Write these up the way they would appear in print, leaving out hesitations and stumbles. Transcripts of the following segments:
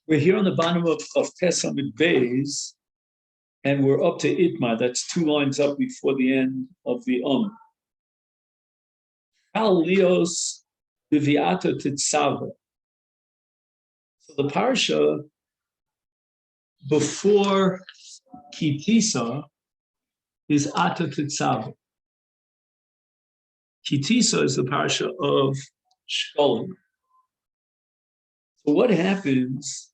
We're here on the bottom of Tesamid Bays, and we're up to Itmar. That's 2 lines up before the end of the Al Lios Viviata Titzava. So the parsha before Kitisa is Ata Titzava. Kitisa is the parsha of Shkolim. So what happens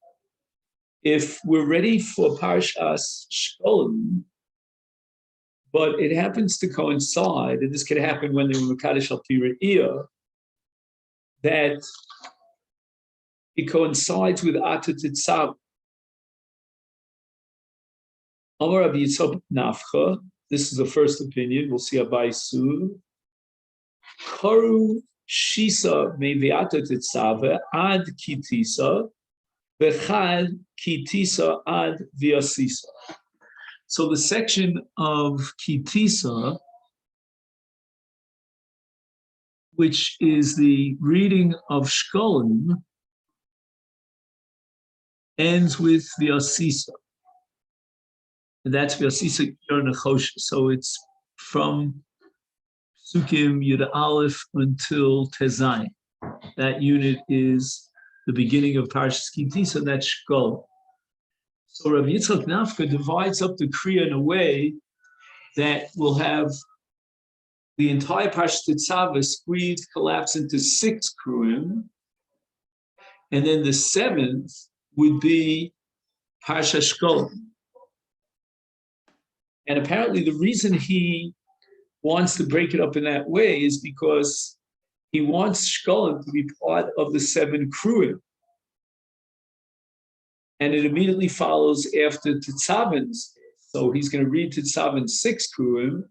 if we're ready for Parshas Shkolim, but it happens to coincide, and this could happen when they were Mekadesh al Pi Re'iyah, that it coincides with Ata Titzav. Amar Rabbi Yitzchak Nafcha, this is the first opinion, we'll see Abai soon. Karu Shisa Meviata Titzava ad Kitisa, Vechad Kitisa ad Viasisa. So the section of Kitisa, which is the reading of Shkolim, ends with Viasisa. And that's Viasisa Yer Nechosha. So it's from Psukim Yud Aleph until Tezayin. That unit is the beginning of Parshas Kitisa, and that's Shkolim. So Rabbi Yitzchak Nafka divides up the Kriya in a way that will have the entire Parshas Tetzaveh squeezed, collapse into 6 Kriyim, and then the 7th would be Parshas Shkolim. And apparently the reason he wants to break it up in that way is because he wants Shkolim to be part of the 7 Kriyim. And it immediately follows after Tetzavin's. So he's going to read Tetzavin's 6 Kriyim,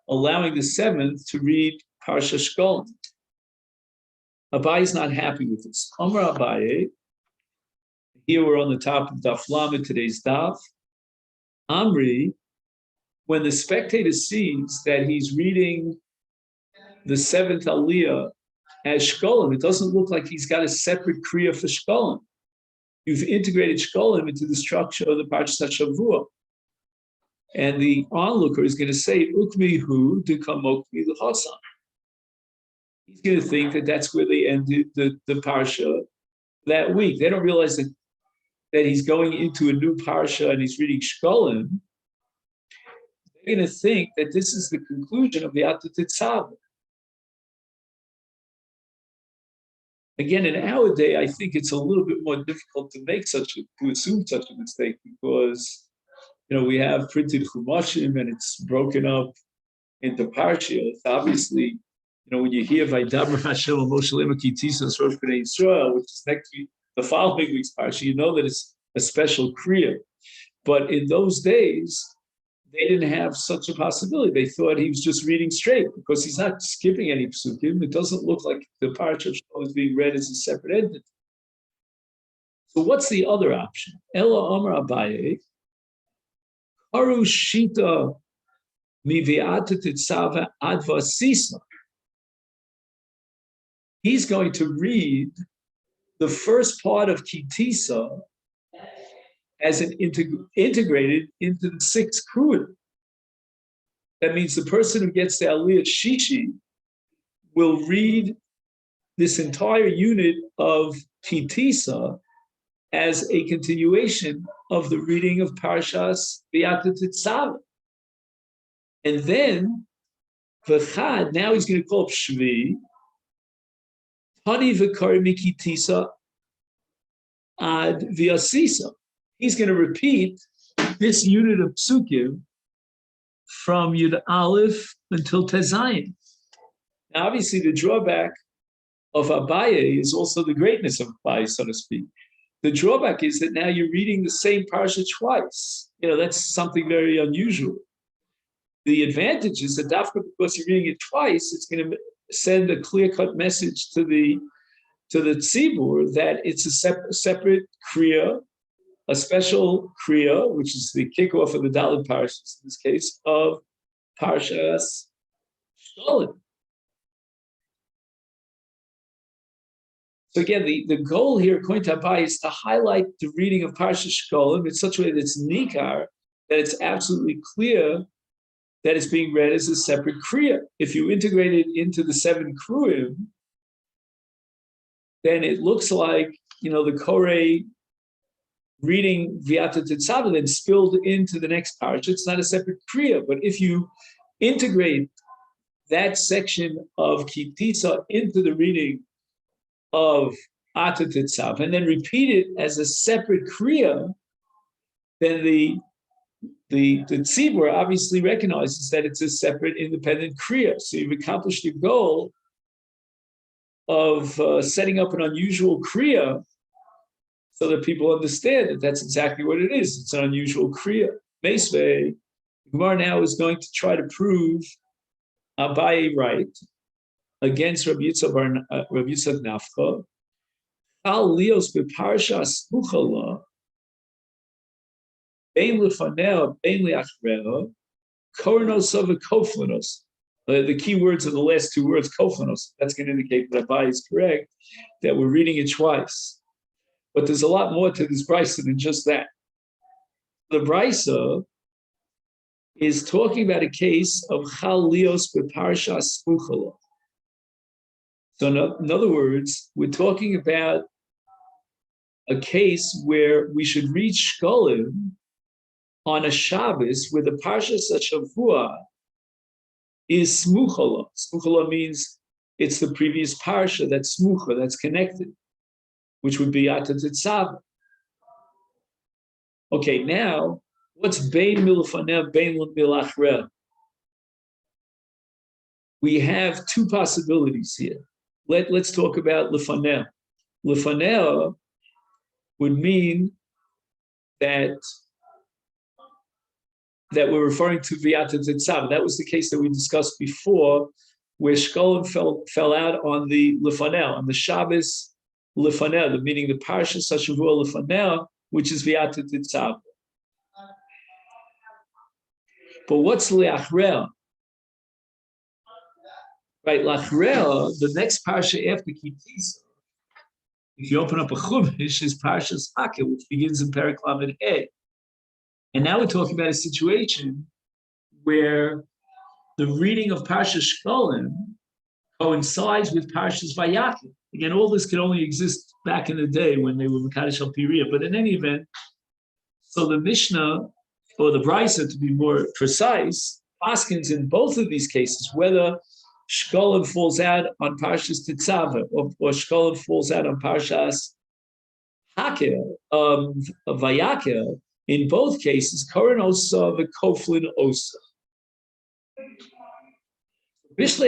allowing the 7th to read Parsha Shkolim. Abaye is not happy with this. Amar Abaye, here we're on the top of Daf Lamed, today's Daf. Amri, when the spectator sees that he's reading the 7th Aliyah as Shkolim, it doesn't look like he's got a separate Kriya for Shkolim. You've integrated Shkolim into the structure of the Parshas Shavua. And the onlooker is going to say, Ukmihu dekamokmi l'chasan. He's going to think that that's where they ended the Parsha that week. They don't realize that he's going into a new Parsha and he's reading Shkolim. They're going to think that this is the conclusion of the Ata Tetzaveh. Again, in our day, I think it's a little bit more difficult to assume such a mistake because, we have printed Chumashim and it's broken up into parshas. Obviously, when you hear Vaydaber Hashem Moshe Lema Ki Tisas Rosh Bnei Yisrael, which is next week, the following week's parsha, you know that it's a special kriya. But in those days, they didn't have such a possibility. They thought he was just reading straight because he's not skipping any psukim. It doesn't look like the parsha is being read as a separate entity. So what's the other option? Ela Amar Abaye, Karu Shita Miviata Titzava Advasisa. He's going to read the first part of Kitisa as an integrated into the 6 Kriyim. That means the person who gets the Aliyat Shishi will read this entire unit of Kitisa as a continuation of the reading of Parshas V'yata Tetzaveh. And then, V'chad, now he's going to call up Shvi, Tani V'kari Mikitisa ad V'yasisa. He's going to repeat this unit of psukim from Yud Aleph until Tezayin. Now, obviously, the drawback of Abaye is also the greatness of Abaye, so to speak. The drawback is that now you're reading the same parsha twice. That's something very unusual. The advantage is that because you're reading it twice, it's going to send a clear-cut message to the tzibur that it's a separate kriya, a special kriya, which is the kickoff of the Dalit Parshas, in this case, of Parshas Shkolim. So again, the goal here, according to Abai, is to highlight the reading of Parsha Shkolim in such a way that it's nikar, that it's absolutely clear that it's being read as a separate kriya. If you integrate it into the 7 kruyim, then it looks like, the Koreh reading V'ata Tetzaveh then spilled into the next parsha. It's not a separate kriya, but if you integrate that section of Kitisa into the reading of Ata Tetzaveh and then repeat it as a separate kriya, then the tzibur obviously recognizes that it's a separate, independent kriya. So you've accomplished your goal of setting up an unusual kriya so that people understand that that's exactly what it is. It's an unusual kriya. Meisvei, Gemara now is going to try to prove Abaye right against Rabbi Yitzchak Nafcha. Al lios beparsha smuchala bein lefanea bein leachreha kornos of koflanos. The key words are the last 2 words, koflanos. That's going to indicate that Abaye is correct, that we're reading it twice. But there's a lot more to this brisa than just that. The brisa is talking about a case of chal lios beparsha smuchala. So in other words, we're talking about a case where we should read Shkolim on a Shabbos where the Parshas Shavua is smuchala. Smuchala means it's the previous Parsha that's smucha, that's connected, which would be Ata Tetzaveh. Okay, now, what's Bein Milfaneh, Bein Milachre? We have 2 possibilities here. Let's talk about Lefaneh. Lefaneh would mean that we're referring to V'ata Tetzaveh. That was the case that we discussed before, where Shkolim fell out on the Lefaneh, on the Shabbos Lefaneh, meaning the Parsha Shavua Lefaneh, which is V'ata Tetzaveh. But what's Le'achreh? Right, Lachreh, the next Parsha after Kitisa, if you open up a Chumash, is Parshas Hakel, which begins in Perek Lamed Hey. And now we're talking about a situation where the reading of Parshas Shkolim coincides with Parshas Vayakel. Again, all this could only exist back in the day when they were Mekadosh al Piriyah. But in any event, so the Mishnah, or the Brisa to be more precise, paskins in both of these cases, whether Shkolim falls out on Parshas Tetzaveh or Shkolim falls out on Parshas Hakel, Vayakel. In both cases, Koren Osa v'Koflin Osa. This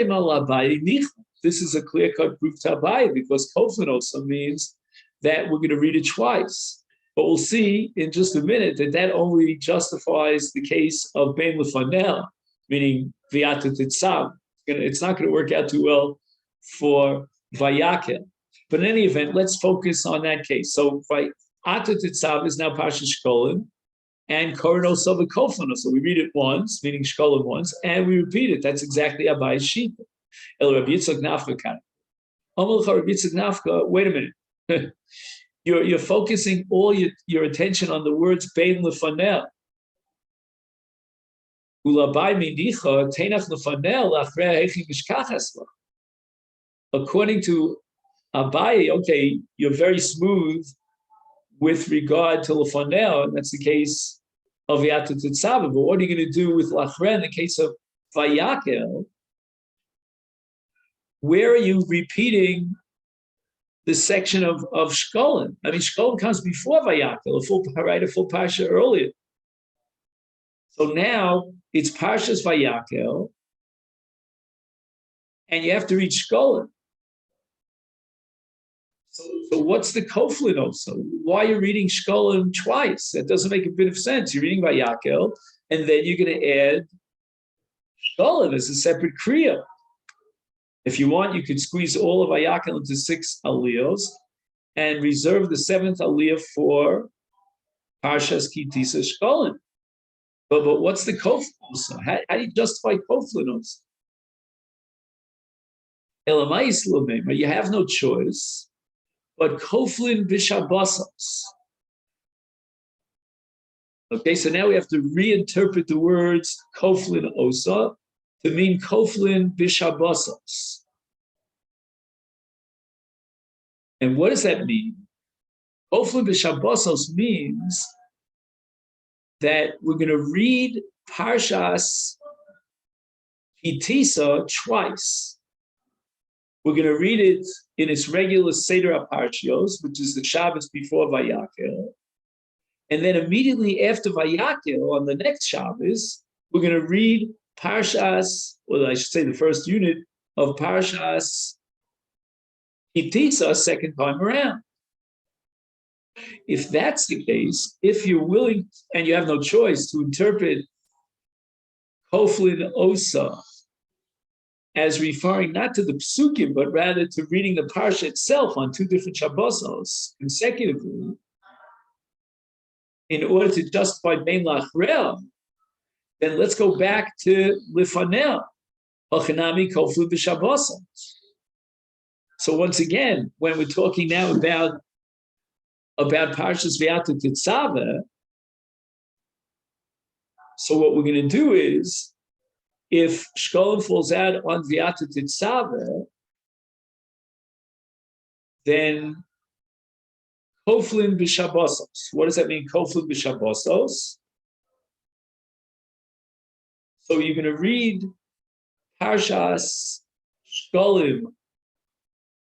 is a clear-cut proof to Abaye because Koflin Osa means that we're going to read it twice. But we'll see in just a minute that only justifies the case of Bein Lefaneh, meaning V'ata Tetzaveh. It's not going to work out too well for Vayakel. But in any event, let's focus on that case. So V'ata Tetzaveh is now Parshas Shkolim, and Koren Osa v'Koflin. So we read it once, meaning Shkolim once, and we repeat it. That's exactly Abaye's sheet. El Rabbi Yitzchak Nafka kan. Rabbi Yitzchak Nafka, wait a minute. You're focusing all your attention on the words Bein Lefaneh. According to Abaye, okay, you're very smooth with regard to Lefaneh, and that's the case of V'ata Tetzaveh. But what are you going to do with Lachreh in the case of Vayakel? Where are you repeating the section of Shkolim? I mean, Shkolim comes before Vayakel, a full parsha earlier. So now it's Parshas Vayakel, and you have to read Shkolim. So what's the Koflin also? Why are you reading Shkolim twice? That doesn't make a bit of sense. You're reading Vayakel, and then you're going to add Shkolim as a separate kriya. If you want, you could squeeze all of Vayakel into 6 aliyos and reserve the 7th aliyah for Parshas Kitisa Shkolim. But what's the Koflin also? How do you justify Koflin also? You have no choice. but koflin b'shabbosos. Okay, so now we have to reinterpret the words koflin osa to mean koflin b'shabbosos. And what does that mean? Koflin b'shabbosos means that we're going to read Parshas Kitisa twice. We're going to read it in its regular Seder HaParshios, which is the Shabbos before Vayakhel. And then immediately after Vayakhel, on the next Shabbos, we're going to read Parshas, well, I should say the first unit of Parshas Kitisa second time around. If that's the case, if you're willing and you have no choice to interpret Koflin Osa as referring not to the psukim, but rather to reading the parsha itself on two different Shabbosos consecutively, in order to justify Bein Lachrel, then let's go back to Lifanel, Hachanami Koflin b'Shabbosos. So once again, when we're talking now about Parshas V'yata Tetzaveh, so what we're going to do is, if Shkolim falls out on V'yata Tetzaveh, then Koflin b'Shabbosos. What does that mean, Koflin b'Shabbosos? So you're going to read Parshas Shkolim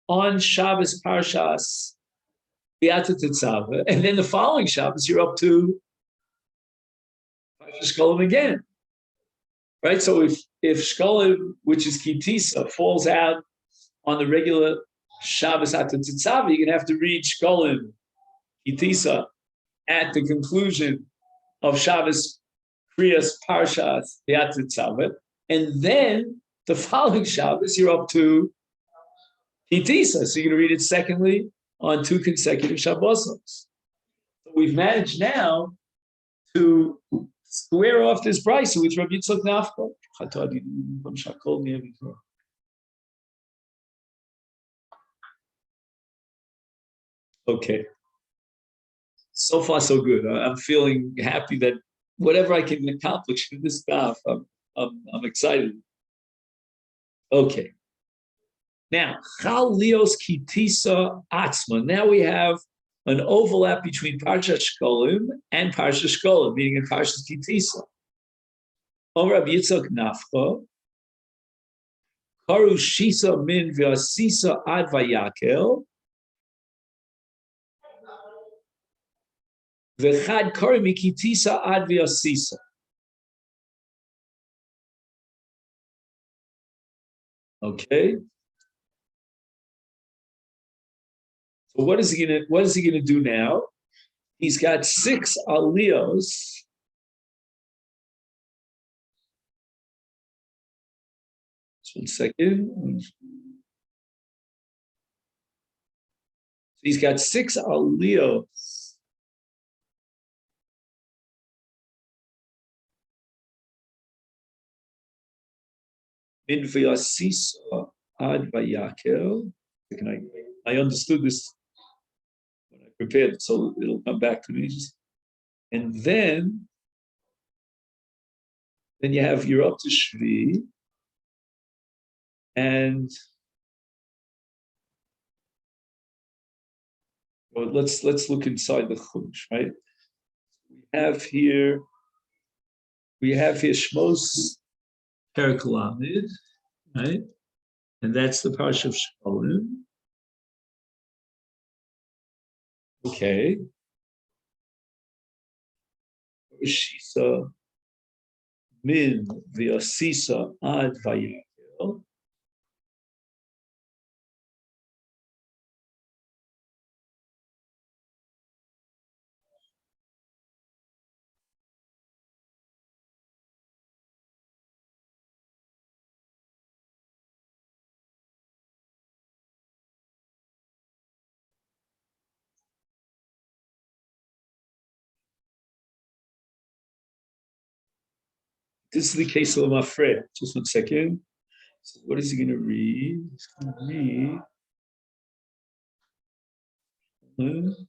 on Shabbos Parshas V'yata Tetzaveh, and then the following Shabbos you're up to Parshas Shkolim again, right? So if Shkolim, which is Kitisa, falls out on the regular Shabbos V'yata Tetzaveh, you're gonna have to read Shkolim Kitisa at the conclusion of Shabbos Kriyas Parshas V'yata Tetzaveh, and then the following Shabbos you're up to Kitisa, so you're going to read it secondly on two consecutive Shabbosos. So we've managed now to square off this price with Rabbi Yitzchak Nafko. Okay. So far, so good. I'm feeling happy that whatever I can accomplish in this daf, I'm excited. Okay. Now, Chal Lios Kitisa Atzma. Now we have an overlap between Parshas Shkolim and Parshas Shkolim, meaning in Parshas Kitisa. O Rabbi Yitzchak Nafcha, Karu Shisa Min V'Asisa Ad Vayakel, V'Chad Kari Mikitisa Ad V'Asisa. Okay. So what is he gonna do now? He's got 6 aliyos. Just 1 second. So he's got 6 aliyos. Min v'yasisa ad vayakel. I understood this when I prepared, so it'll come back to me. And then you're up to Shvi, and well, let's look inside the Chumash, right? We have here Shmos Perek Lamed, right? And that's the Parsha of Shkolim. Okay. Shisa Min V'Yasisa Ad Vayakel. This is the case of Mafre. Just 1 second. So what is he going to read? He's going to read reading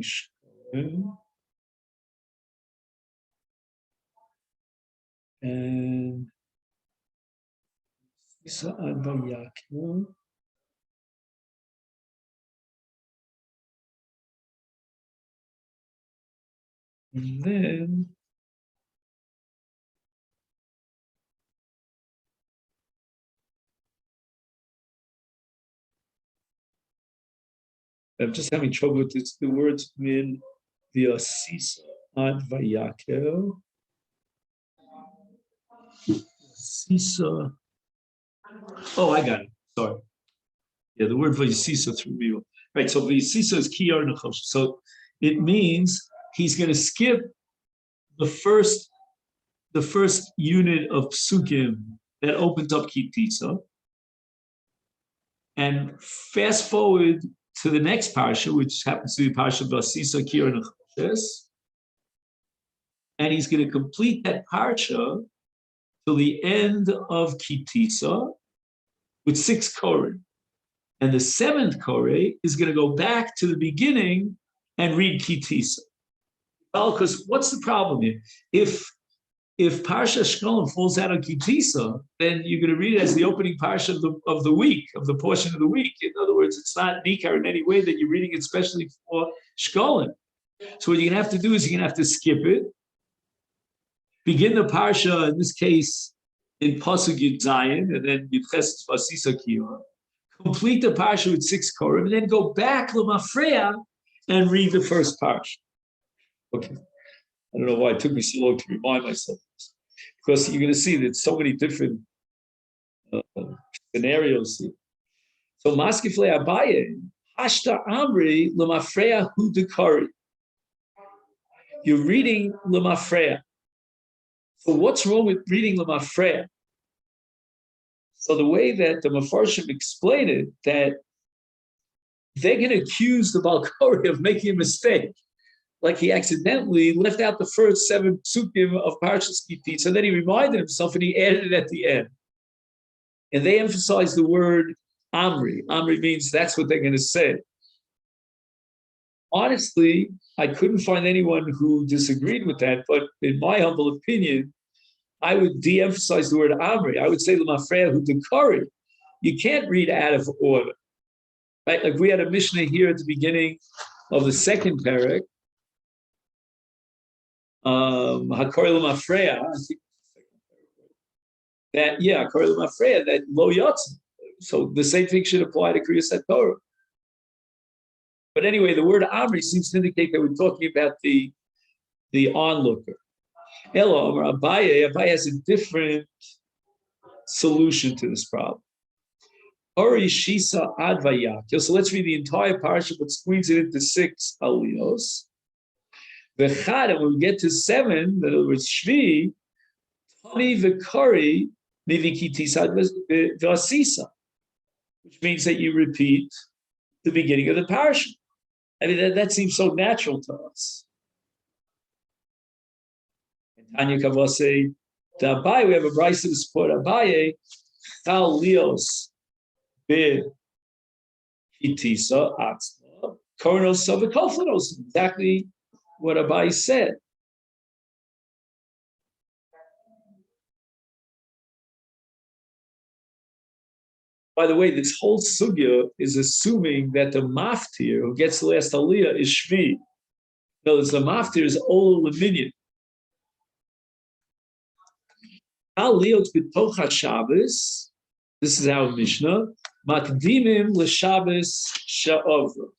Shkolim, and Isa Advayakim. And then I'm just having trouble with this, the words min v'asisa ad vayakel. Sisa. Oh, I got it. Sorry. Yeah, the word v'asisa threw me off. Right, so v'asisa is kiyar nechosh. So it means he's going to skip the first unit of psukim that opens up kitisa, and fast forward to the next parsha, which happens to be parsha v'asisa kiyar nechoshes, and he's going to complete that parsha till the end of kitisa with 6 korim. And the 7th Koreh is going to go back to the beginning and read Kitisa. Well, because what's the problem here? If Parsha Shkolim falls out of Kitisa, then you're going to read it as the opening Parsha of the week, of the portion of the week. In other words, it's not Nikar in any way that you're reading it especially for Shkolim. So what you're going to have to do is you're going to have to skip it, begin the Parsha, in this case, in Pasuk Yud Zayin, and then Yud Ches Vasisa Kiyah, complete the parsha with 6 korim, and then go back L'mafreya and read the first parsha. Okay, I don't know why it took me so long to remind myself this, because you're going to see that so many different scenarios here. So Maskifle Abaye, Hashta Amri L'mafreya Hu Dekari. You're reading L'mafreya. So what's wrong with reading L'mafreya? So the way that the Mefarshim explain it, that they're going to accuse the Balkori of making a mistake, like he accidentally left out the first 7 psukim of Parshas Kitisa, and then he reminded himself and he added it at the end. And they emphasize the word Amri. Amri means that's what they're going to say. Honestly, I couldn't find anyone who disagreed with that, but in my humble opinion, I would de-emphasize the word Amri. I would say L'mafreya Hu Dekari. You can't read out of order. Right? Like we had a Mishnah here at the beginning of the second parak, Hakori L'mafreya, that, Hakori L'mafreya, that Lo Yotz. So the same thing should apply to Kriyas HaTorah. But anyway, the word Amri seems to indicate that we're talking about the onlooker. Elo, Abaye has a different solution to this problem. Ori Shisa Advayak. So let's read the entire parsha, but squeeze it into 6 aliyos. V'chad, and when we get to 7, in other words, Shvi, Tani v'kari mivikitisad v'asisa, which means that you repeat the beginning of the parsha. I mean, that seems so natural to us. Tanya Kavase, the Abaye, we have a brayso to support Abaye, Chal Lios be Kitisa Atzma, Kornos Savakoflanos, exactly what Abaye said. By the way, this whole sugya is assuming that the maftir who gets the last aliyah is Shvi. No, the maftir is all Leminian. Aliyot b'tocha Shabbos. This is our Mishnah. Makdimim l'Shabbos sha'ovra.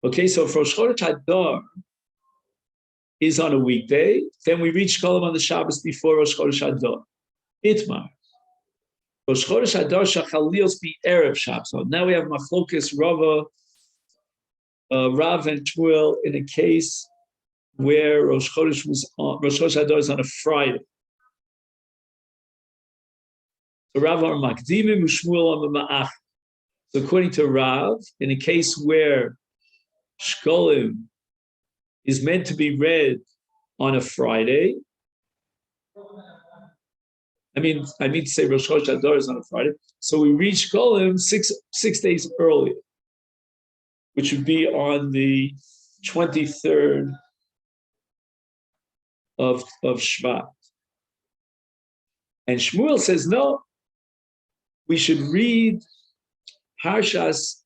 Okay, so if Rosh Chodesh Hadar is on a weekday, then we reach Shkolim on the Shabbos before Rosh Chodesh Hadar. Itmar. Rosh Chodesh Hadar shachalios be Erev Shabbos. So now we have Machlokas Rava, Rav and Shmuel in a case where Rosh Chodesh Hadar is on a Friday. So Rav are Makdimim, Shmuel on the Ma'ach. So according to Rav, in a case where Shkolim is meant to be read on a Friday, I mean to say Rosh Chodesh Adar is on a Friday. So we read Shkolim 6 days earlier, which would be on the 23rd of Shvat. And Shmuel says, no, we should read Parshas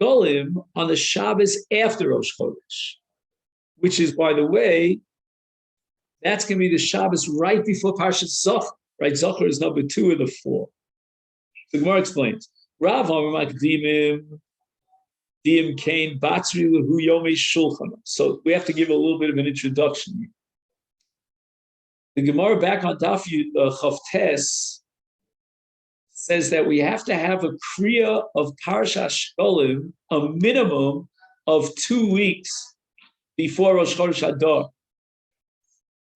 Shkolim on the Shabbos after Rosh Chodesh, which is, by the way, that's going to be the Shabbos right before Parshas Zohar. Right, Zohar is number 2 of the 4. The Gemara explains. Rav Amar Makdimim Diem Kain Batzri Lehu Yomi Shulchan. So we have to give a little bit of an introduction here. The Gemara back on Daf Chavtes says that we have to have a kriya of Parshas Shkolim a minimum of 2 weeks before Rosh Chodesh Adar.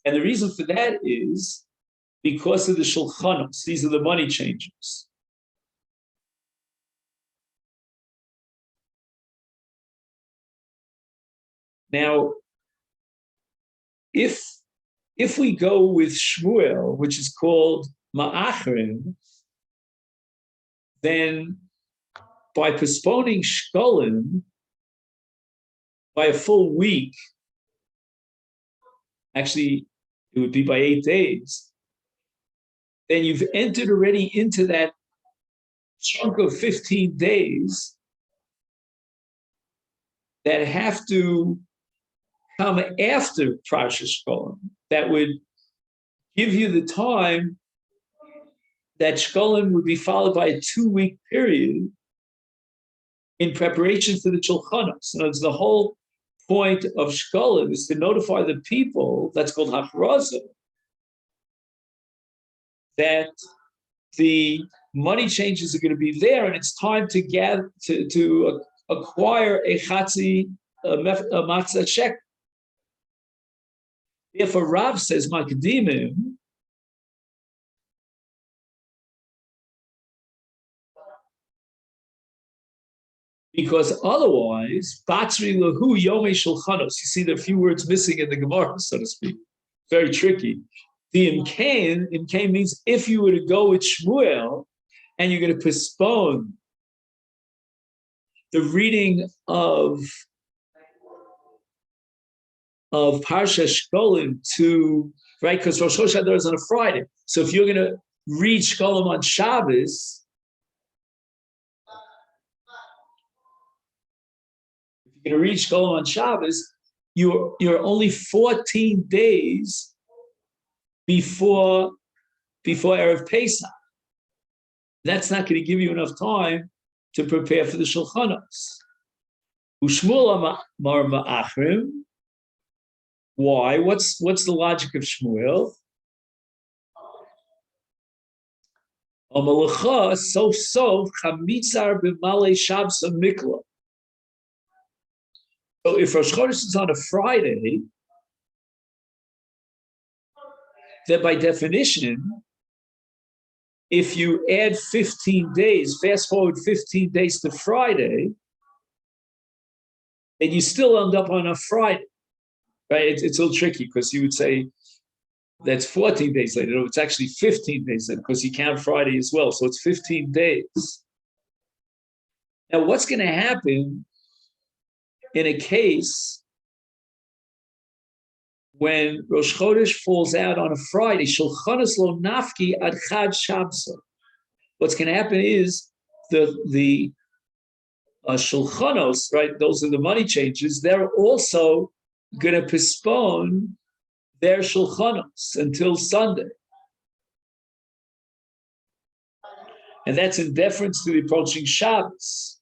And the reason for that is because of the shulchanos. These are the money changers. Now, if we go with Shmuel, which is called Ma'achrim, then by postponing Shkolim by a full week, actually it would be by 8 days, then you've entered already into that chunk of 15 days that have to come after Parshas Shkolim. That would give you the time that Shkolim would be followed by a 2-week period in preparation for the Shulchanos. So it's the whole point of Shkolim is to notify the people, that's called Hachrazah, that the money changes are going to be there, and it's time to gather to acquire a matzah shekel. If a Rav says Makdimim, because otherwise, Batzri Lahu Yomi Shulchanos. You see, there are a few words missing in the Gemara, so to speak. Very tricky. The Imkain means if you were to go with Shmuel and you're going to postpone the reading of Parsha Shkolim to, right, because Rosh Chodesh Adar is on a Friday. So if you're going to read Shkolim on Shabbos, you're only 14 days before Erev Pesach. That's not going to give you enough time to prepare for the Shulchanos. Ushmul Amar Ma'achrim. Why? What's the logic of Shmuel? Amalecha sof chamitzar b'malei shabsa mikla. So if Rosh Chodesh is on a Friday, then by definition, if you add 15 days, fast forward 15 days to Friday, then you still end up on a Friday, right? It's a little tricky because you would say that's 14 days later. No, it's actually 15 days later because you count Friday as well. So it's 15 days. Now, what's going to happen in a case when Rosh Chodesh falls out on a Friday? Shulchanos lo nafki ad chad shabsa. What's going to happen is the shulchanos, right? Those are the money changers. They're also going to postpone their shulchanos until Sunday, and that's in deference to the approaching Shabbos.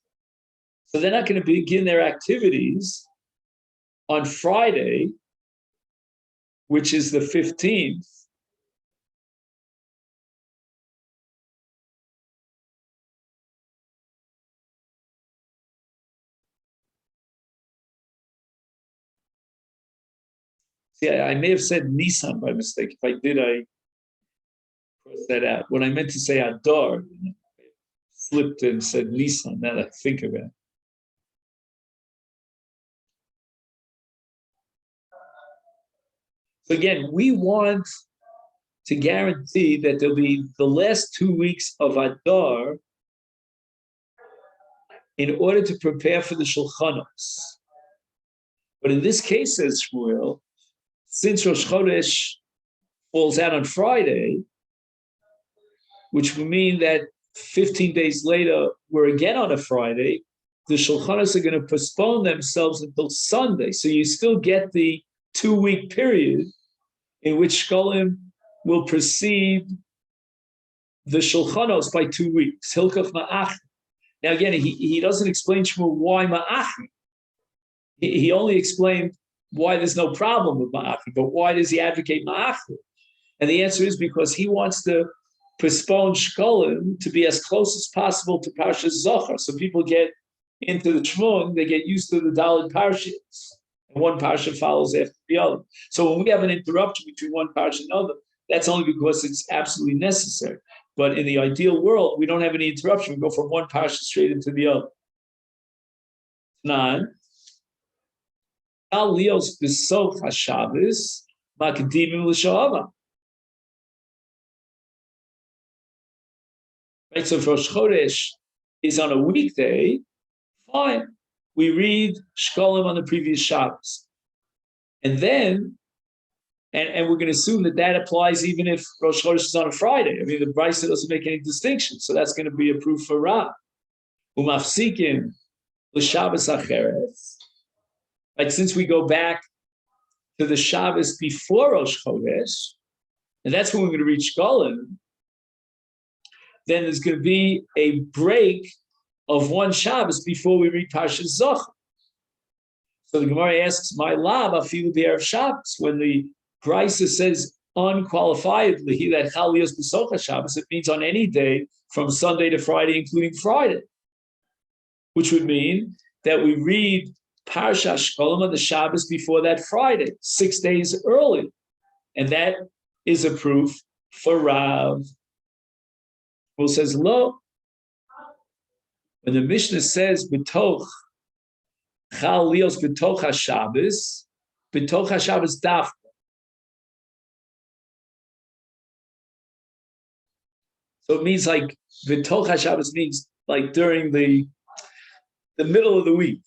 So they're not going to begin their activities on Friday, which is the 15th. See, I may have said Nisan by mistake. If I did, I crossed that out. When I meant to say Adar, I flipped and said Nisan. Now that I think about it. So again, we want to guarantee that there'll be the last 2 weeks of Adar in order to prepare for the Shulchanos. But in this case, says Shmuel, since Rosh Chodesh falls out on Friday, which would mean that 15 days later, we're again on a Friday, the Shulchanos are going to postpone themselves until Sunday. So you still get the 2-week period in which Shkolim will precede the Shulchanos by 2 weeks. Hilkach Ma'ach. Now again, he doesn't explain Shmuel why Ma'ach. He only explained why there's no problem with Ma'ach, but why does he advocate Ma'ach? And the answer is because he wants to postpone Shkolim to be as close as possible to Parshas Zohar. So people get into the Shmon, they get used to the Dalit Parshas. And one Parsha follows after the other. So when we have an interruption between one Parsha and another, that's only because it's absolutely necessary. But in the ideal world, we don't have any interruption. We go from one Parsha straight into the other. 9. Al Leos B'Soch HaShabbos Makdimim L'Sha'ava. Right, so if Rosh Chodesh is on a weekday, fine. We read Shkolim on the previous Shabbos. And then, and we're going to assume that that applies even if Rosh Chodesh is on a Friday. I mean, the Brisa doesn't make any distinction. So that's going to be a proof for Ra. Umafsikim l'Shabbos acheres. Right, since we go back to the Shabbos before Rosh Chodesh, and that's when we're going to read Shkolim, then there's going to be a break of one Shabbos before we read Parshas Zohar. So the Gemara asks, "My lab afilu b'erev Shabbos." When the Brisa says unqualifiedly that Chal Lios B'Soch HaShabbos, it means on any day from Sunday to Friday, including Friday, which would mean that we read Parshas Shkolim on the Shabbos before that Friday, 6 days early, and that is a proof for Rav. Who says, "Lo." When the Mishnah says b'toch Chal Lios b'toch HaShabbos dafka. So it means like b'toch HaShabbos means like during the middle of the week,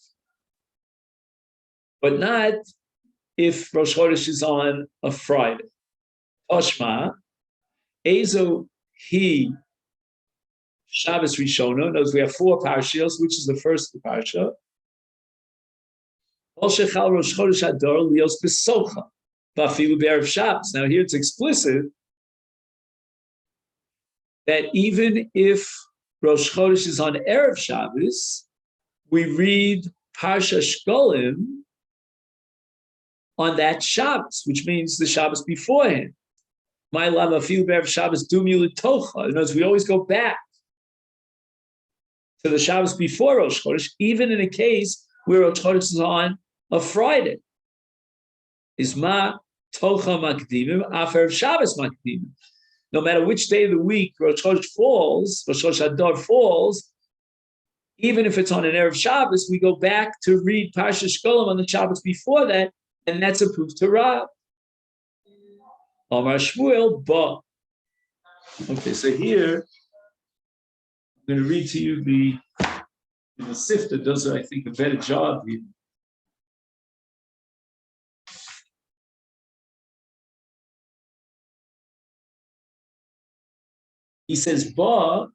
but not if Rosh Chodesh is on a Friday. Toshma Ezo He Shabbos Rishona. Notice we have 4 parashiyos. Which is the first parasha? Shechal Rosh Chodesh Adar Lios B'Socha B'Afilu B'Erev Shabbos. Now here it's explicit that even if Rosh Chodesh is on Erev Shabbos, we read Parsha Shkolim on that Shabbos, which means the Shabbos beforehand. My love Afilu B'Erev Shabbos Dumu L'Tocha. In other words, we always go back to the Shabbos before Rosh Chodesh, even in a case where Rosh Chodesh is on a Friday. Is ma tocha makdimim afer Shabbos makdimim. No matter which day of the week Rosh Chodesh falls, Rosh Chodesh Adar falls, even if it's on an Erev Shabbos, we go back to read Parsha Shkolim on the Shabbos before that, and that's a proof to Rav. Amar Shmuel, ba. Okay, so here I'm going to read to you the Sifter does, I think, a better job here. He says, "Ba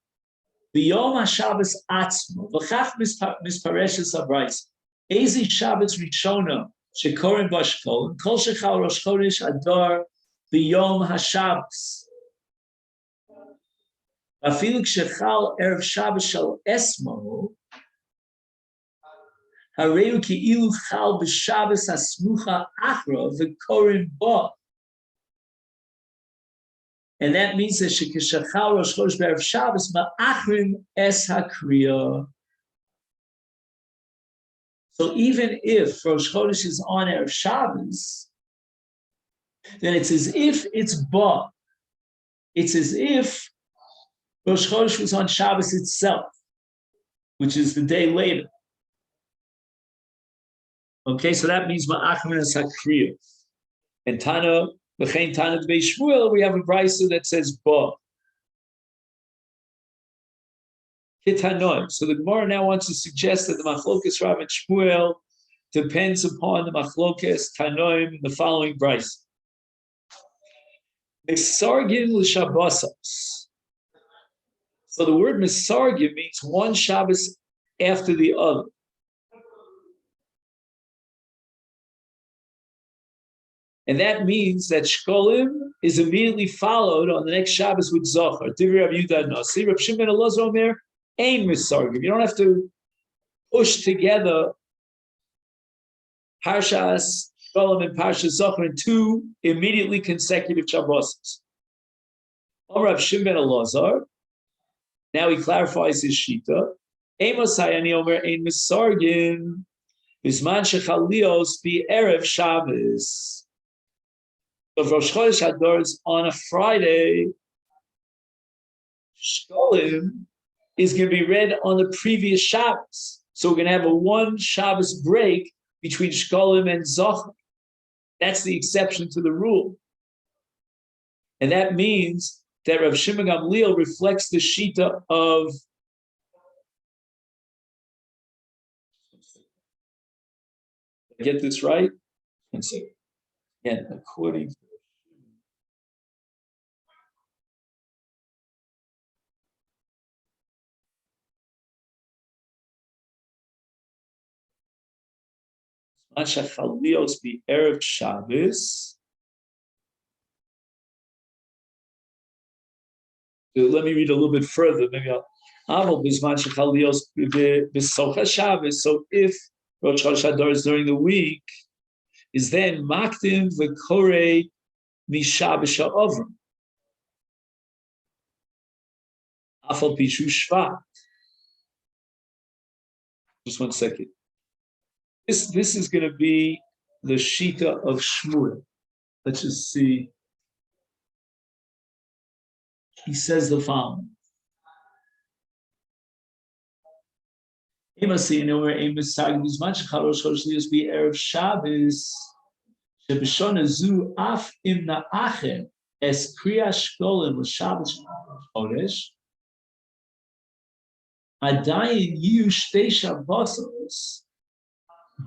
b'yom haShabbos atzmo v'chach mispareshes habrayis ezi Shabbos Rishona shekorim b'Shkolim kol shechal Rosh Chodesh Adar b'yom haShabbos afilu k'shechal erev Shabbos shel esmo hareinu ki'ilu chal b'Shabbos hasmucha achra v'korim ba." And that means that Shekishachal Rosh Chodesh B'Erev Shabbos Ma'achrim Es HaKriya. So even if Rosh Chodesh is on Erev Shabbos, then it's as if it's Ba. It's as if Rosh Chodesh was on Shabbos itself, which is the day later. Okay, so that means Ma'achrim Es HaKriya. And Tana L'chein Tanat Bei Shmuel, we have a brisa that says ba. Kitanoim. So the Gemara now wants to suggest that the Machlokes Rav and Shmuel depends upon the Machlokes Tanoim in the following brisa. Misargim l'Shabbosos. So the word Misargim means one Shabbos after the other. And that means that Shkolim is immediately followed on the next Shabbos with Zohar. Divrei Rav Yehuda Nasi. Rav Shimon Elazar Omer, Ein Misargim. You don't have to push together Parshas Shkolim and Parshas Zohar in two immediately consecutive Shabbos. Rav Shimon Elazar. Now he clarifies his shita. Amos Hayani Omer Ein Misargim. Bisman Shechalios be Erev Shabbos. Of Rosh Chodesh Hadar is on a Friday, Shkolim is going to be read on the previous Shabbos. So we're going to have a one Shabbos break between Shkolim and Zochar. That's the exception to the rule. And that means that Rav Shimon Gamliel reflects the Shita of Did I get this right? One second. Again, according to Mashachalios be Erev Shabbos. So let me read a little bit further. Maybe I'll Bisman Shachalios B'Socha Shabbos. So if Rosh Chodesh Hadar is during the week, is then Makdim V'Korei Mishabbos Ha'Ovrim. Afal Pishu Shvat. Just 1 second. This is going to be the Shita of Shmuel. Let's just see. He says the following. If Adayin yu shtei Shabbosos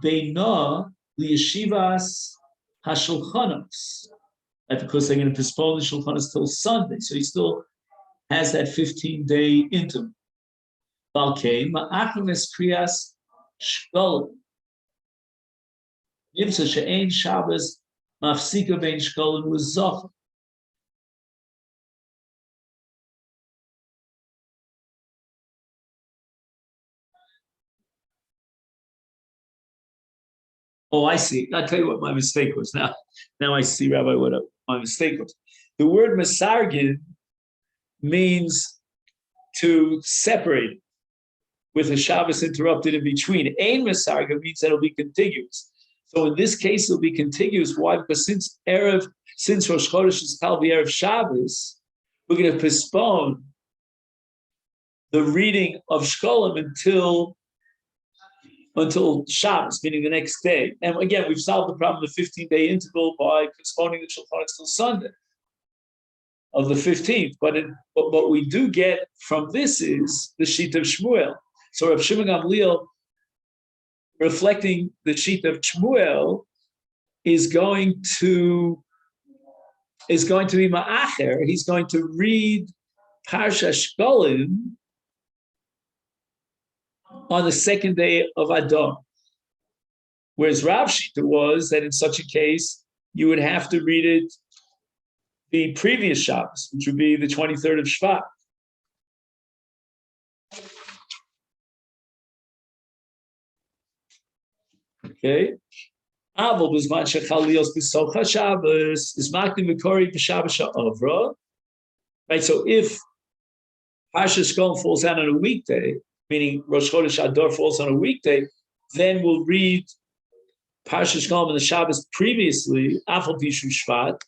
beina liyeshivas hashulchanos. That's because they're going to postpone the shulchanos till Sunday, so he still has that 15-day interval. Balkei ma'achim es kriyas shkolim. Nimsa she'ein Shabbos mafsika bein shkolim l'zochar. Oh, I see. I'll tell you what my mistake was. Now I see, Rabbi, what my mistake was. The word Masargin means to separate with a Shabbos interrupted in between. Ein Masargin means that it'll be contiguous. So in this case, it'll be contiguous. Why? Because since Rosh Chodesh is called the Erev Shabbos, we're going to postpone the reading of Shkolim until Shabbos, meaning the next day. And again, we've solved the problem of the 15-day interval by postponing the Shulchan till Sunday of the 15th. But what we do get from this is the sheet of Shmuel. So Rav Shimon Gamliel, reflecting the sheet of Shmuel, is going to be Ma'acher. He's going to read Parsha Shkolim on the second day of Adar. Whereas Rav Shita was that in such a case, you would have to read it the previous Shabbos, which would be the 23rd of Shvat. Okay. Avol b'zman shechalios b'socha Shabbos is makdim v'kori b'Shabbos ha'avra. Right. So if Parsha Shkolim falls out on a weekday, meaning Rosh Chodesh Adar falls on a weekday, then we'll read Parsha Shkolim in the Shabbos previously, Afal Pishu Shvat,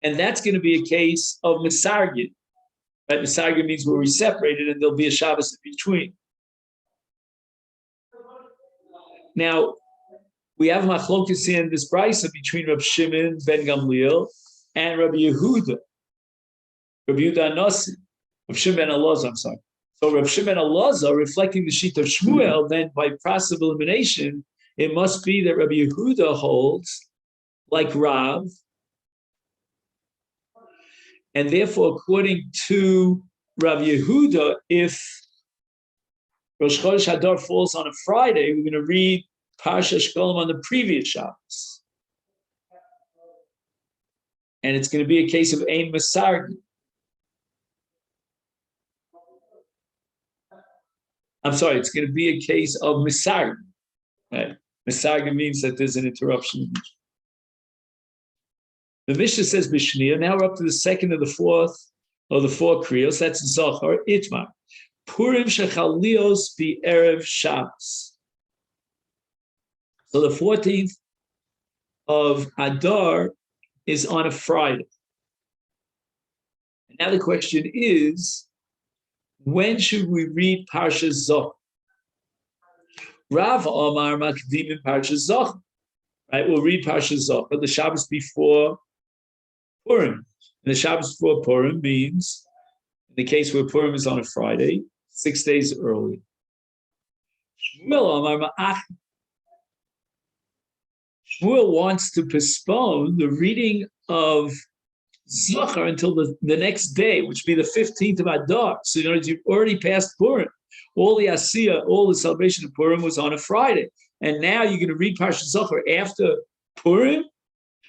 and that's going to be a case of Masargin. Right? Masargin means where we separated and there'll be a Shabbos in between. Now, we have machlokes in this brisa between Rav Shimon ben Gamliel and Rabbi Yehuda Nasi, Rav Shimon Elazar, I'm sorry. So Rav Shimon Elazar, reflecting the sheet of Shmuel, then by process of elimination, it must be that Rabbi Yehuda holds like Rav, and therefore, according to Rav Yehuda, if Rosh Chodesh Hadar falls on a Friday, we're going to read Parsha Shkolim on the previous Shabbos. And it's going to be a case of Ein Masargi. I'm sorry, it's going to be a case of Masargi. Right? Masargi means that there's an interruption. The Mishnah says Bishniya. Now we're up to the second of the four Kriyos. That's Zohar, Itmar. Purim Shechalios Bi Erev Shabbos. So the 14th of Adar is on a Friday. And now the question is, when should we read Parsha Zohar? Rav Omar Makdim Parsha Zohar. Right, we'll read Parsha Zohar, the Shabbos before Purim. And the Shabbos before Purim means, in the case where Purim is on a Friday, 6 days early. Shmuel wants to postpone the reading of Zohar until the next day, which would be the 15th of Adar. So in other words, you've already passed Purim. All the Asiyah, all the celebration of Purim was on a Friday. And now you're going to read Parsha Zohar after Purim?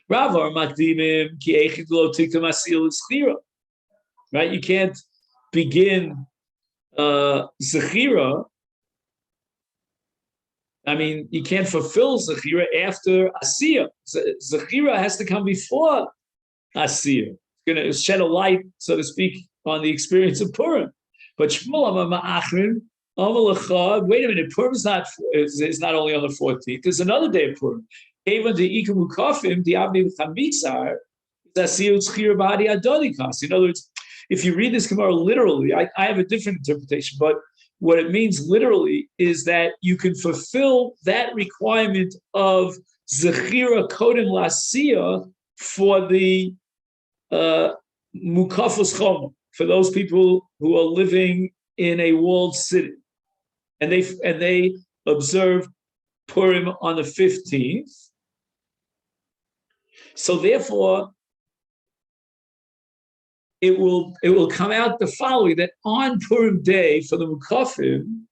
Right? You can't begin Zechira. I mean, you can't fulfill Zechira after Asiyah. Zechira has to come before Asiyah. It's going to shed a light, so to speak, on the experience of Purim. But Shmuel Ma'achrim, wait a minute, Purim is not only on the 14th, there's another day of Purim. In other words, if you read this Gemara literally, I have a different interpretation, but what it means literally is that you can fulfill that requirement of Zechira Kodem Lasiyah for the Mukafos Chom, for those people who are living in a walled city. And they observe Purim on the 15th. So therefore, it will come out the following, that on Purim Day for the Mukafim,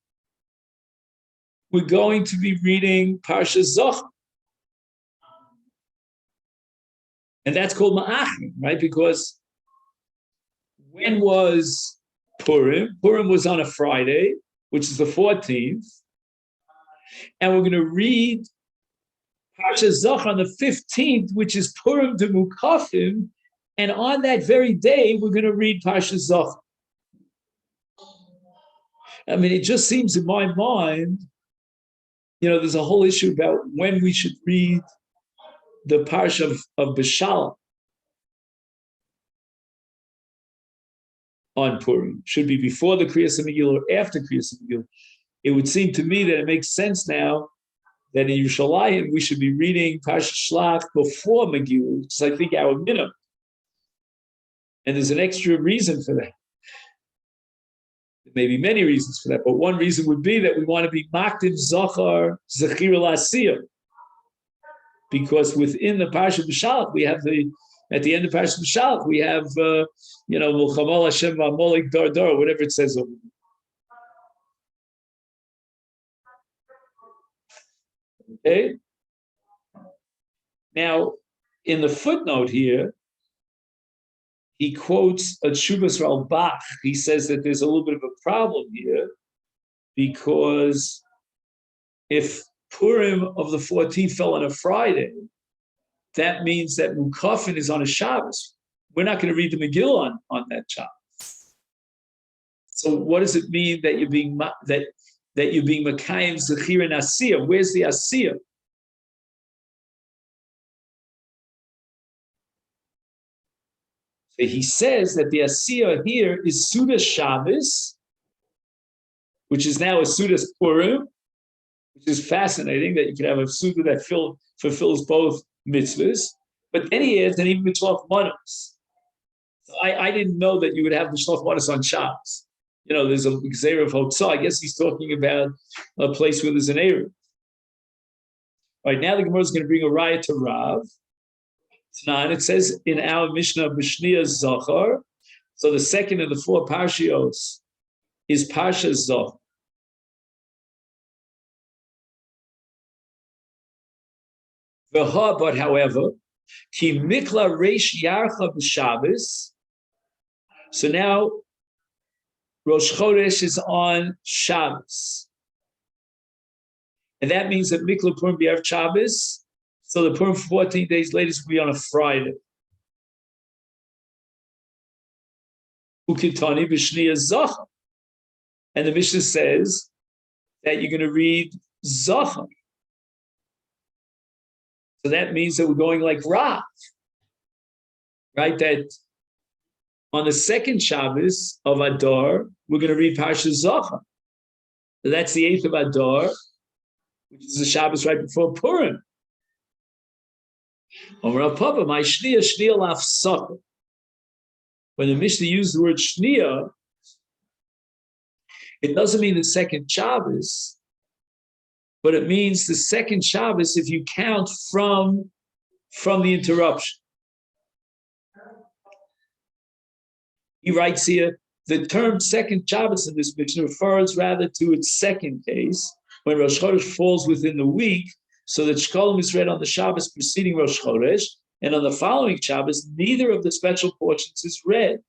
we're going to be reading Parsha Zohar. And that's called Ma'achim, right? Because when was Purim? Purim was on a Friday, which is the 14th. And we're going to read Parsha Zohar on the 15th, which is Purim de Mukafim. And on that very day, we're going to read Parsha Zohar. I mean, it just seems in my mind, there's a whole issue about when we should read the Parsha of Beshalach on Purim. Should be before the Kriyas Megillah or after Kriyas Megillah. It would seem to me that it makes sense now that in Yerushalayim we should be reading Parsha Shlach before Megillah, which is, I think, our minimum. And there's an extra reason for that. There may be many reasons for that, but one reason would be that we want to be Makdim Zohar Zechira Lasiyah. Because within the Parsha B'Shalach, we have at the end of Parsha B'Shalach, we have, Mulchamal Hashem V'Amolik Dar Dar, whatever it says over there. Okay? Now, in the footnote here, he quotes a Tshuvas Ralbach. He says that there's a little bit of a problem here because if Purim of the 14th fell on a Friday, that means that Mukafin is on a Shabbos. We're not going to read the Megillah on that Shabbos. So what does it mean that you're being Makayim Zechir and Asiyah? Where's the Asiyah? So he says that the Asiyah here is Sudas Shabbos, which is now a Sudas Purim, which is fascinating that you can have a Suda that fulfills both mitzvahs. But then he adds, and even B'Shloch Manos. I didn't know that you would have the Shloch Manos on Shabbos. There's a Gzeir of Hotzah. I guess he's talking about a place where there's an Erev. All right, now the Gemara is going to bring a riot to Rav. And it says in our Mishnah, B'Shnia Zachar. So the second of the four Parshios is Parsha Zachar. But however, Ki Mikla Reish Yarcha B'Shabbos. So now Rosh Chodesh is on Shabbos. And that means that Mikla Purim B'Erev Shabbos, so the Purim 14 days later will be on a Friday. Ukitani B'Shnia Zachar. And the Mishnah says that you're going to read Zachar. So that means that we're going like Rav, right? That on the second Shabbos of Adar, we're going to read Parsha Zachar. So that's the 8th of Adar, which is the Shabbos right before Purim. When the Mishnah used the word Shnia, it doesn't mean the second Shabbos, but it means the second Shabbos if you count from the interruption. He writes here, the term second Shabbos in this Mishnah refers rather to its second case, when Rosh Chodesh falls within the week, so that Shkolim is read on the Shabbos preceding Rosh Chodesh, and on the following Shabbos, neither of the special portions is read,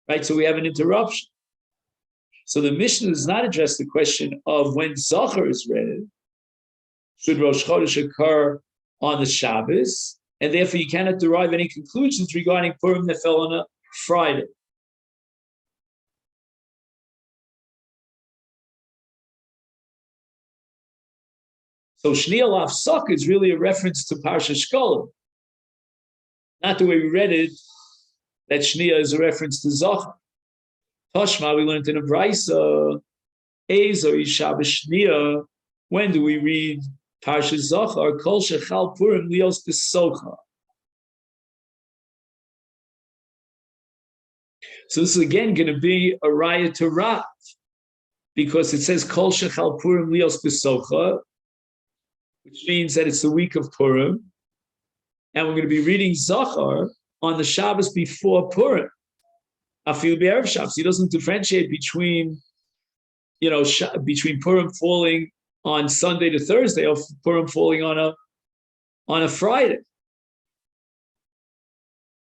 right? So we have an interruption. So the Mishnah does not address the question of when Zachar is read, should Rosh Chodesh occur on the Shabbos, and therefore you cannot derive any conclusions regarding Purim that fell on a Friday. So Shniel Afsak is really a reference to Parsha Shkolim. Not the way we read it, that Shnia is a reference to Zachar. Toshma, we learned in a Brisa, Ezer Shabbos Shnia, when do we read Parsha Zachar? Kol Shechal Purim Lios B'Socha. So this is again going to be a riot to Rav, because it says Kol Shechal Purim Lios B'Socha, which means that it's the week of Purim, and we're going to be reading Zachar on the Shabbos before Purim. Afil B'Erev Shabbos. He doesn't differentiate between, between Purim falling on Sunday to Thursday or Purim falling on a Friday.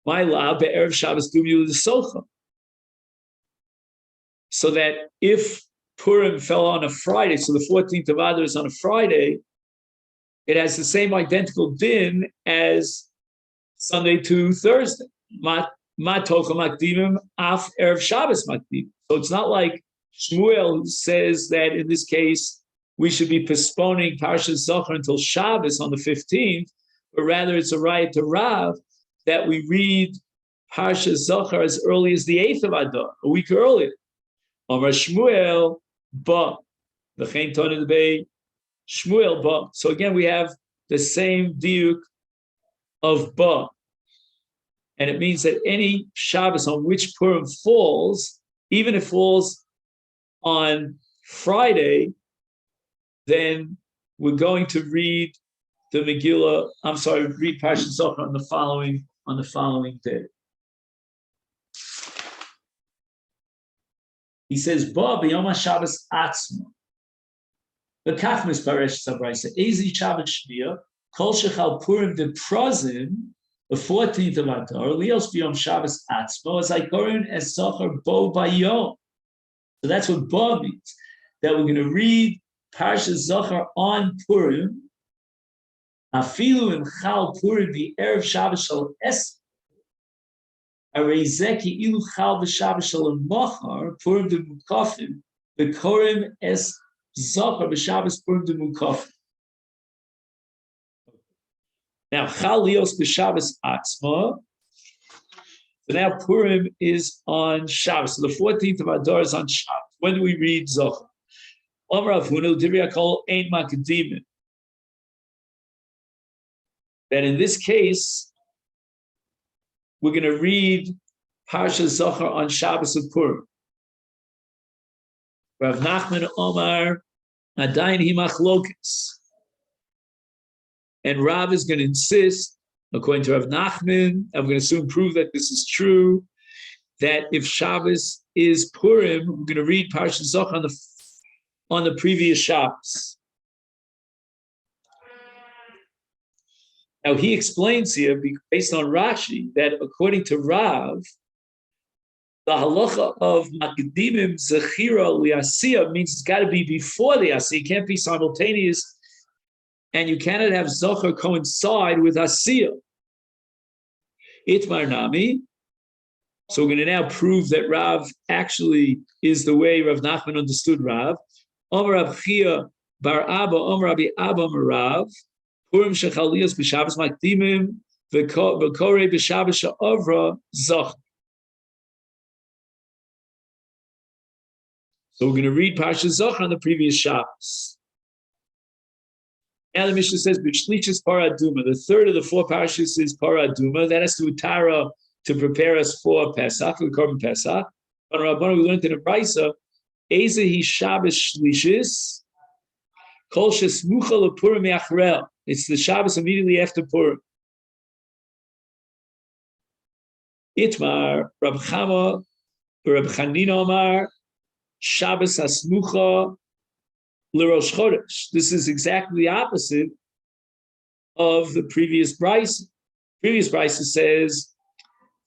My la B'Erev Shabbos Dumiu L'Socha. So that if Purim fell on a Friday, so the 14th of Adar is on a Friday, it has the same identical din as Sunday to Thursday. Ma tocha makdimim af erev Shabbos makdim. So it's not like Shmuel says that in this case we should be postponing Parsha Zachar until Shabbos on the 15th, but rather it's a riot to Rav that we read Parsha Zachar as early as the 8th of Adar, a week earlier. Amar Shmuel ba v'chein tonu debei Shmuel ba. So again, we have the same diuk of ba. And it means that any Shabbos on which Purim falls, even if it falls on Friday, then we're going to read the Megillah, read Parshat Zachar on the following day. He says, ba b'yom HaShabbos atzma. The Kachmis Paresh Sabraisa, Ezi Shabbos Shnia, Kol Shechal Purim de Prozim, the 14th of Adar, Lios B'Yom Shabbos Atzmo, as I Korin as Zachar Bo Bayom. So that's what Bo means, that we're going to read Parsha Zachar on Purim, Afilu im Chal Purim the Erev Shabbos Shal Es, Areizeki Ilu Chal B'Shabbos Shal Machar, Purim de Mukafim, the Korim es Zachar b'Shabbos Purim de Mukafim. Now, Chalios b'Shabbos Atzma. So now Purim is on Shabbos. So the 14th of Adar is on Shabbos. When do we read Zachar? Amar Rav Huna Divrei HaKol Ein Makdimin. That in this case, we're going to read Parsha Zachar on Shabbos of Purim. Rav Nachman Omar, Adayin hi machlokes. And Rav is going to insist, according to Rav Nachman, I'm going to soon prove that this is true, that if Shabbos is Purim, we're going to read Parsha Zachar on the previous Shabbos. Now he explains here, based on Rashi, that according to Rav, the halacha of Makdimim Zechira Liasiyah means it's got to be before the Asiyah. It can't be simultaneous, and you cannot have Zachar coincide with Asiyah. Itmar Nami. So we're going to now prove that Rav actually is the way Rav Nachman understood Rav. Omer Rav Chia Bar Abba, Omer Rabbi Abba Marav, Purim Shechaliyos B'Shabbos Makdimim V'Korei B'Shabbos She'avra Zach. So we're going to read Parsha Zachar on the previous Shabbos. Now the Mishnah says, B'Shlichis Paraduma. The third of the four Parashas is Paraduma. That has to do Tara to prepare us for Pesach, the Korban Pesach. On Rabbanu, we learned in the Brisa, Ezehi Shabbos Shlishis, Kol Shesmucha LePurim Yachrel. It's the Shabbos immediately after Purim. Itmar, Rab Chama, Rab Chanina Omar, Shabbos Hasmucha L'Rosh Chodesh. This is exactly the opposite of the previous Brisa. Previous Brisa says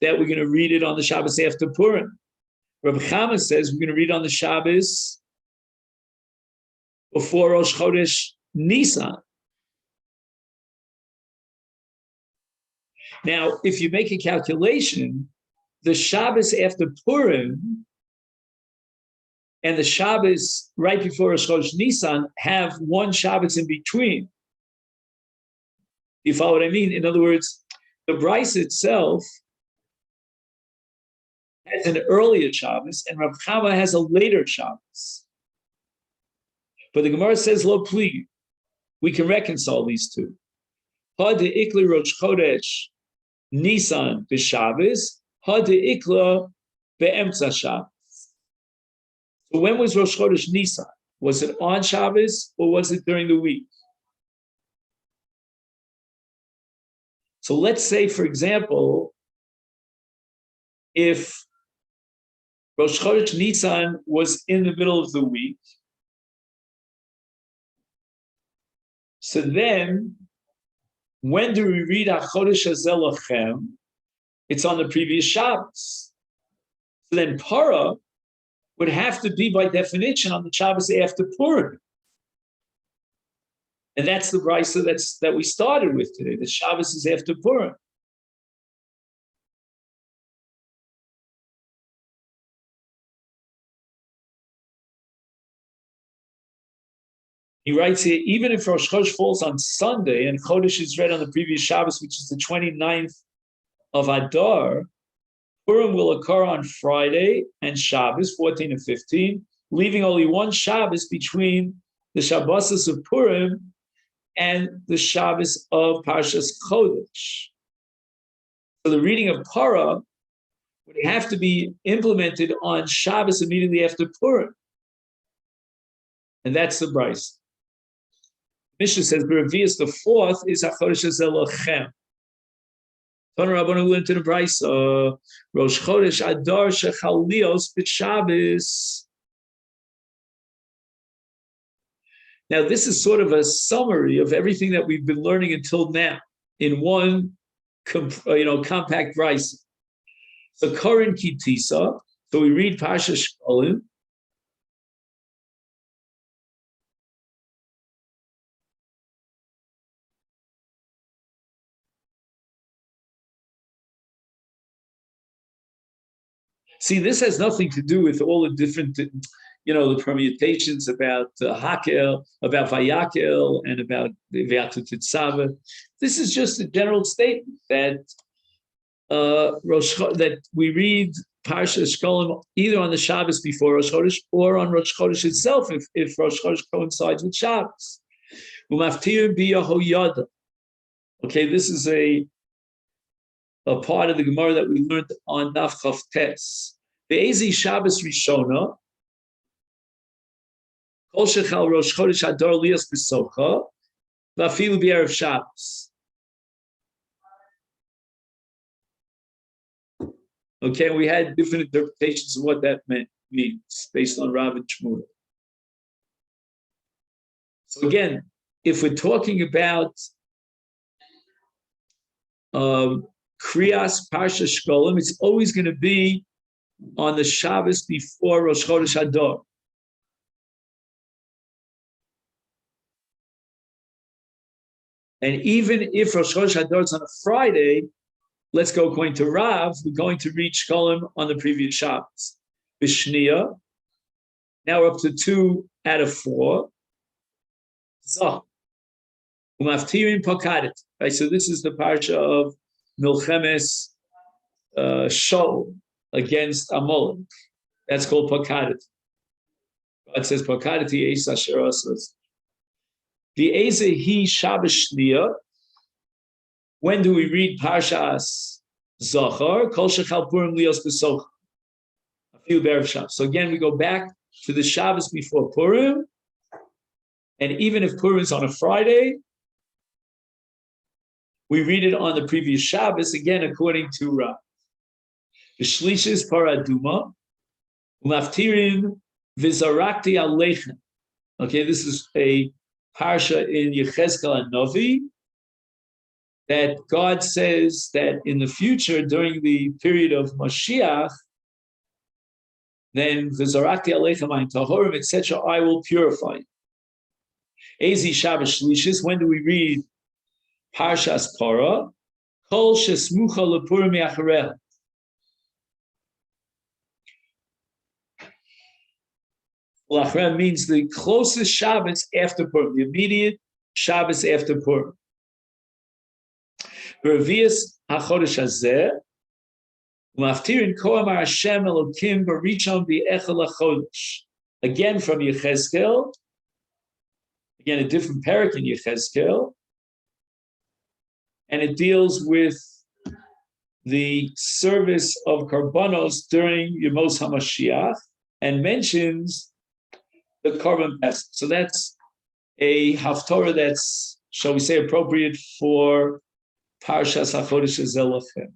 that we're going to read it on the Shabbos after Purim. Rabbi Chama says we're going to read on the Shabbos before Rosh Chodesh Nisan. Now, if you make a calculation, the Shabbos after Purim and the Shabbos right before Rosh Chodesh Nisan have one Shabbos in between. You follow what I mean? In other words, the Bryce itself has an earlier Shabbos, and Rav Chama has a later Shabbos. But the Gemara says, "Lo pli." We can reconcile these two. Ha de ikla Rosh Chodesh Nisan b'Shabbos, ha de ikla be'emtza Shabbos. So when was Rosh Chodesh Nisan? Was it on Shabbos or was it during the week? So let's say, for example, if Rosh Chodesh Nisan was in the middle of the week, so then when do we read HaChodesh Hazeh Lachem? It's on the previous Shabbos. So then Para would have to be, by definition, on the Shabbos after Purim. And that's the brisa that we started with today. The Shabbos is after Purim. He writes here, even if Rosh Chodesh falls on Sunday and Chodesh is read on the previous Shabbos, which is the 29th of Adar, Purim will occur on Friday and Shabbos, 14 and 15, leaving only one Shabbos between the Shabbos of Purim and the Shabbos of Parshas Chodesh. So the reading of Para would have to be implemented on Shabbos immediately after Purim. And that's the Bryce. Mishnah says, B'Revius, the fourth is HaChodesh Hazeh Lachem. Tana Rabbanu went to the Bryce, Rosh Chodesh Adar Shechalios B'Shabbos. Now, this is sort of a summary of everything that we've been learning until now in one, compact Bryce. So, Korin Kitisa. So we read Parsha Shkolim. See, this has nothing to do with all the different, the permutations about Hakel, about Vayakel, and about V'yatu Titzava. This is just a general statement that that we read Parsha Shkolim either on the Shabbos before Rosh Chodesh or on Rosh Chodesh itself if Rosh Chodesh coincides with Shabbos. Okay, this is a a part of the Gemara that we learned on Daf Chav Tes. The Ezi Shabbos Rishona, Kol Shechal Rosh Chodesh Adar Lias B'Socha, V'afilu B'Erev Shabbos. Okay, we had different interpretations of what that means based on Rav and Shmuel. So again, if we're talking about Kriyas Parsha Shkolim, it's always going to be on the Shabbos before Rosh Chodesh Adar. And even if Rosh Chodesh Adar is on a Friday, let's go according to Rav, we're going to read Shkolim on the previous Shabbos. Bishniya, now we're up to 2 out of 4. Zah. Umaftirin Pokadet. Right, so this is the parsha of Milchemes Shaul against Amalek. That's called Pokadet. God says Pokadet Eis Asher Asas. The Ezehi Shabbos Shniya. When do we read Parshas Zachar? Kol Shechal Purim Lios B'Socha. A few B'Erev Shabbos. So again, we go back to the Shabbos before Purim, and even if Purim is on a Friday, we read it on the previous Shabbos, again, according to Rav. The Shlishis Paraduma, Umaftirin Vizarakti Aleichem. Okay, this is a parsha in Yechezkel and Novi, that God says that in the future, during the period of Mashiach, then Vizarakti Aleichem Ayin Tahorim, etc., I will purify you. Ezi Shabbos Shlishis, when do we read Parshas Para? Kol Shesmucha Lepurim Yachareha. Lachra means the closest Shabbos after Purim, the immediate Shabbos after Purim. Revius HaChodesh Hazeh, Umaftirin Koamar Hashem Elokim Barichon B'Echel HaChodesh. Again from Yechezkel, again a different parak in Yechezkel, and it deals with the service of Karbanos during Yemos HaMashiach, and mentions the Korban Pesach. So that's a haftorah that's, shall we say, appropriate for Parshas HaChodesh Zelachem.